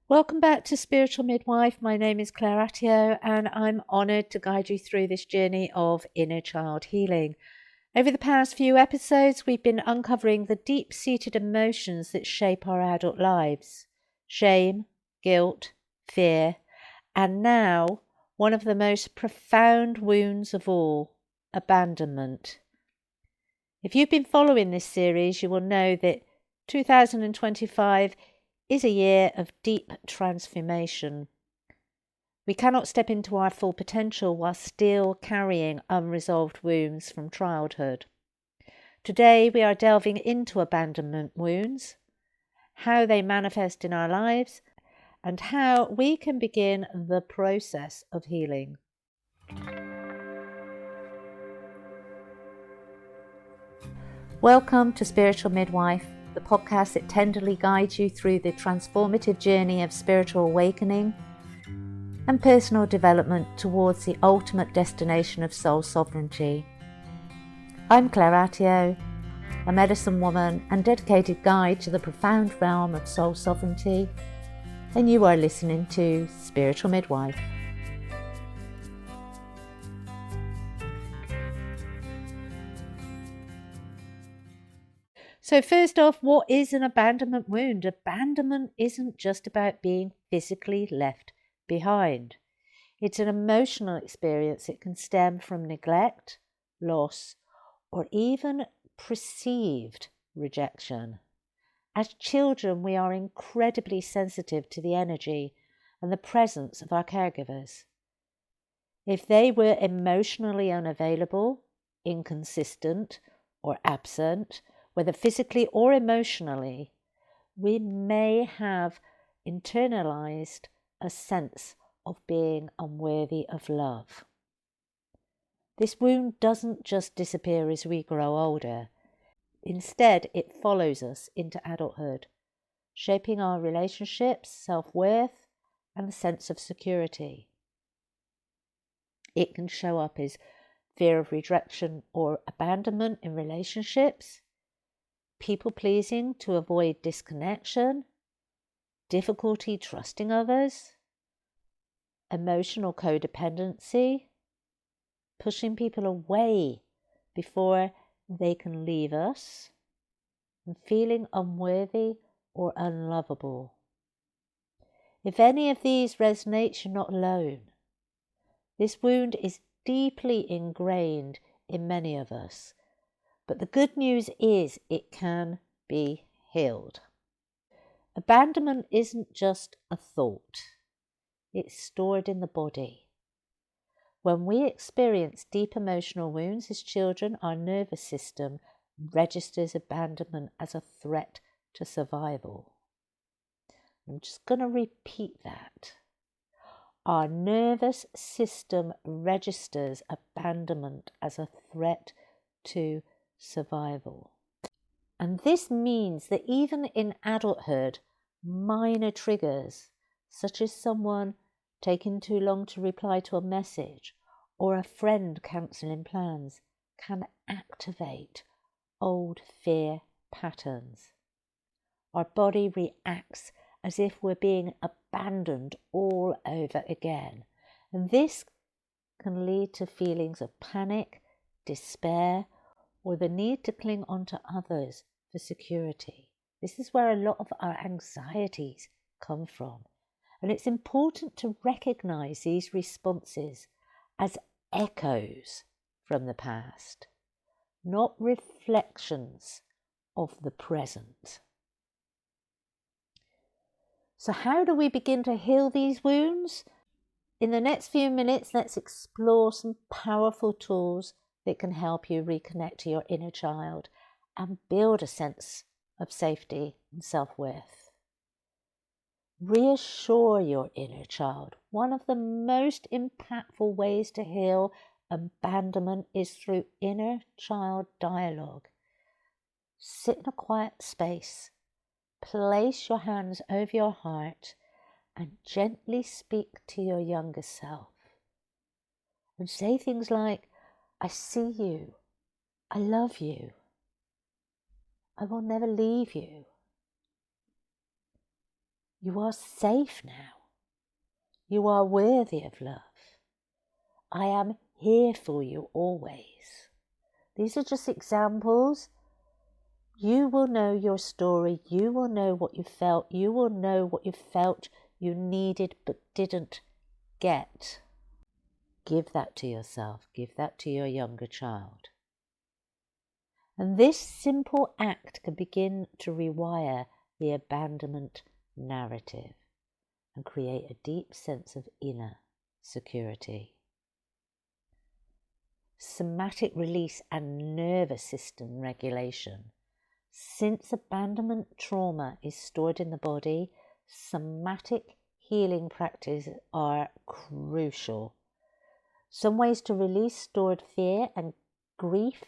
Welcome back to Spiritual Midwife. My name is Claire Attio, and I'm honoured to guide you through this journey of inner child healing. Over the past few episodes, we've been uncovering the deep-seated emotions that shape our adult lives. Shame, guilt, fear, and now, one of the most profound wounds of all, abandonment. If you've been following this series, you will know that 2025 is a year of deep transformation. We cannot step into our full potential while still carrying unresolved wounds from childhood. Today we are delving into abandonment wounds, how they manifest in our lives, and how we can begin the process of healing. Welcome to Spiritual Midwife, the podcast that tenderly guides you through the transformative journey of spiritual awakening and personal development towards the ultimate destination of soul sovereignty. I'm Claire Attio, a medicine woman and dedicated guide to the profound realm of soul sovereignty, and you are listening to Spiritual Midwife. So first off, what is an abandonment wound? Abandonment isn't just about being physically left behind. It's an emotional experience that can stem from neglect, loss, or even perceived rejection. As children, we are incredibly sensitive to the energy and the presence of our caregivers. If they were emotionally unavailable, inconsistent, or absent, whether physically or emotionally, we may have internalized a sense of being unworthy of love. This wound doesn't just disappear as we grow older. Instead, it follows us into adulthood, shaping our relationships, self-worth, and a sense of security. It can show up as fear of rejection or abandonment in relationships, people-pleasing to avoid disconnection, difficulty trusting others, emotional codependency, pushing people away before they can leave us, and feeling unworthy or unlovable. If any of these resonate, you're not alone. This wound is deeply ingrained in many of us. But the good news is it can be healed. Abandonment isn't just a thought. It's stored in the body. When we experience deep emotional wounds as children, our nervous system registers abandonment as a threat to survival. I'm just going to repeat that. Our nervous system registers abandonment as a threat to survival. And this means that even in adulthood, minor triggers, such as someone taking too long to reply to a message or a friend cancelling plans, can activate old fear patterns. Our body reacts as if we're being abandoned all over again. And this can lead to feelings of panic, despair, or the need to cling on to others for security. This is where a lot of our anxieties come from. And it's important to recognise these responses as echoes from the past, not reflections of the present. So how do we begin to heal these wounds? In the next few minutes, let's explore some powerful tools that can help you reconnect to your inner child and build a sense of safety and self-worth. Reassure your inner child. One of the most impactful ways to heal abandonment is through inner child dialogue. Sit in a quiet space, place your hands over your heart, and gently speak to your younger self. And say things like, I see you, I love you, I will never leave you. You are safe now. You are worthy of love. I am here for you always. These are just examples. You will know your story. You will know what you felt. You will know what you felt you needed but didn't get. Give that to yourself. Give that to your younger child. And this simple act can begin to rewire the abandonment narrative and create a deep sense of inner security. Somatic release and nervous system regulation. Since abandonment trauma is stored in the body, somatic healing practices are crucial. Some ways to release stored fear and grief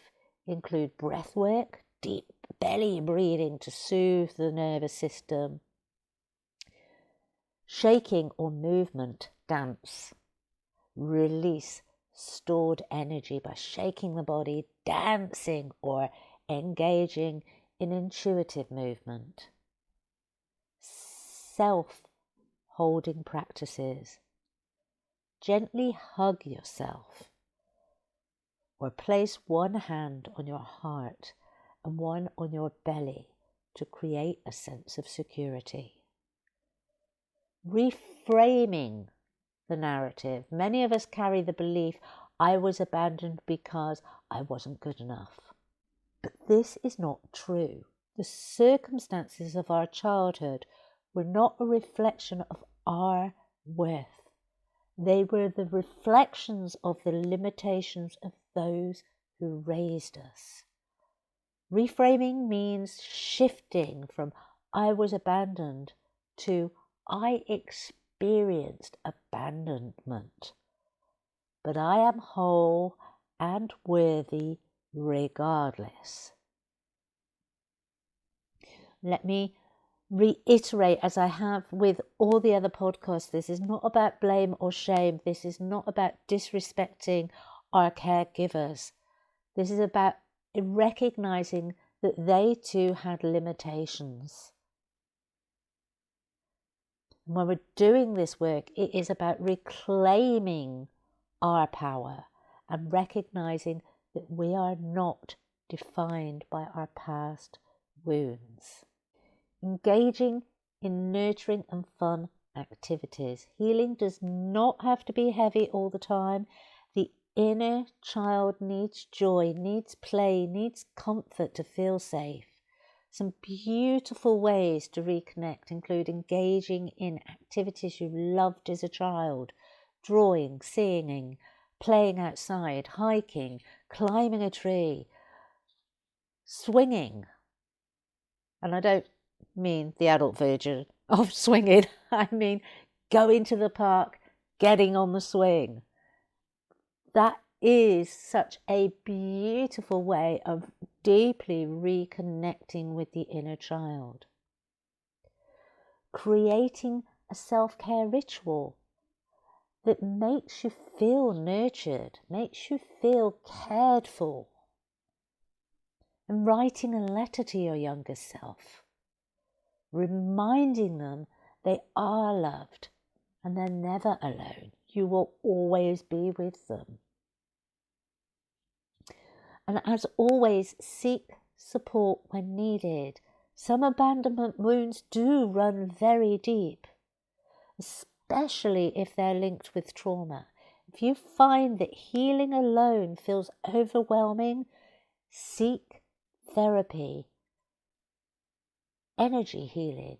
include breath work, deep belly breathing to soothe the nervous system, shaking or movement, dance. Release stored energy by shaking the body, dancing, or engaging in intuitive movement. Self-holding practices. Gently hug yourself or place one hand on your heart and one on your belly to create a sense of security. Reframing the narrative. Many of us carry the belief, I was abandoned because I wasn't good enough. But this is not true. The circumstances of our childhood were not a reflection of our worth. They were the reflections of the limitations of those who raised us. Reframing means shifting from I was abandoned to I experienced abandonment, but I am whole and worthy regardless. Let me reiterate, as I have with all the other podcasts, this is not about blame or shame. This is not about disrespecting our caregivers. This is about recognizing that they too had limitations. And when we're doing this work, it is about reclaiming our power and recognizing that we are not defined by our past wounds. Engaging in nurturing and fun activities. Healing does not have to be heavy all the time. The inner child needs joy, needs play, needs comfort to feel safe. Some beautiful ways to reconnect include engaging in activities you loved as a child, drawing, singing, playing outside, hiking, climbing a tree, swinging. And I don't mean the adult version of swinging. I mean going to the park, getting on the swing. That is such a beautiful way of deeply reconnecting with the inner child. Creating a self-care ritual that makes you feel nurtured, makes you feel cared for. And writing a letter to your younger self, reminding them they are loved and they're never alone. You will always be with them. And as always, seek support when needed. Some abandonment wounds do run very deep, especially if they're linked with trauma. If you find that healing alone feels overwhelming, seek therapy, energy healing,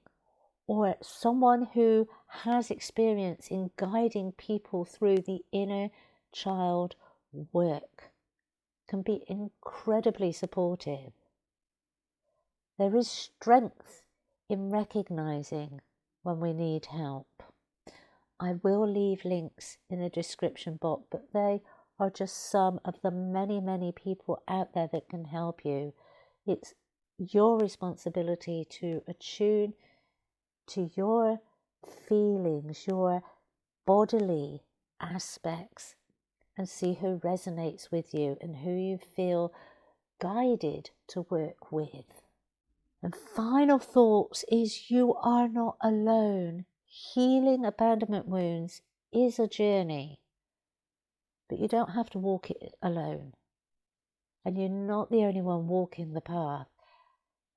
or someone who has experience in guiding people through the inner child work can be incredibly supportive. There is strength in recognizing when we need help. I will leave links in the description box, but they are just some of the many, many people out there that can help you. It's your responsibility to attune to your feelings, your bodily aspects, and see who resonates with you and who you feel guided to work with. And final thoughts is you are not alone. Healing abandonment wounds is a journey, but you don't have to walk it alone. And you're not the only one walking the path.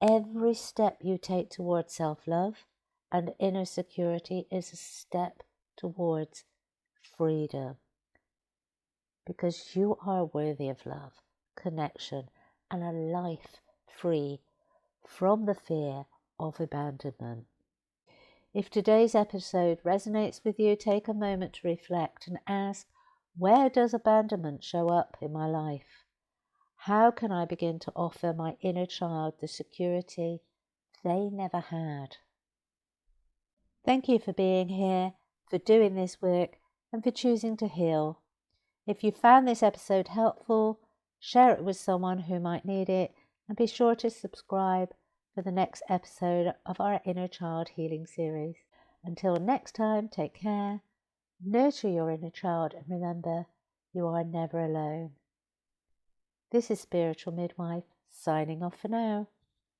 Every step you take towards self-love and inner security is a step towards freedom. Because you are worthy of love, connection, and a life free from the fear of abandonment. If today's episode resonates with you, take a moment to reflect and ask, where does abandonment show up in my life? How can I begin to offer my inner child the security they never had? Thank you for being here, for doing this work, and for choosing to heal. If you found this episode helpful, share it with someone who might need it, and be sure to subscribe for the next episode of our Inner Child Healing series. Until next time, take care, nurture your inner child, and remember, you are never alone. This is Spiritual Midwife, signing off for now.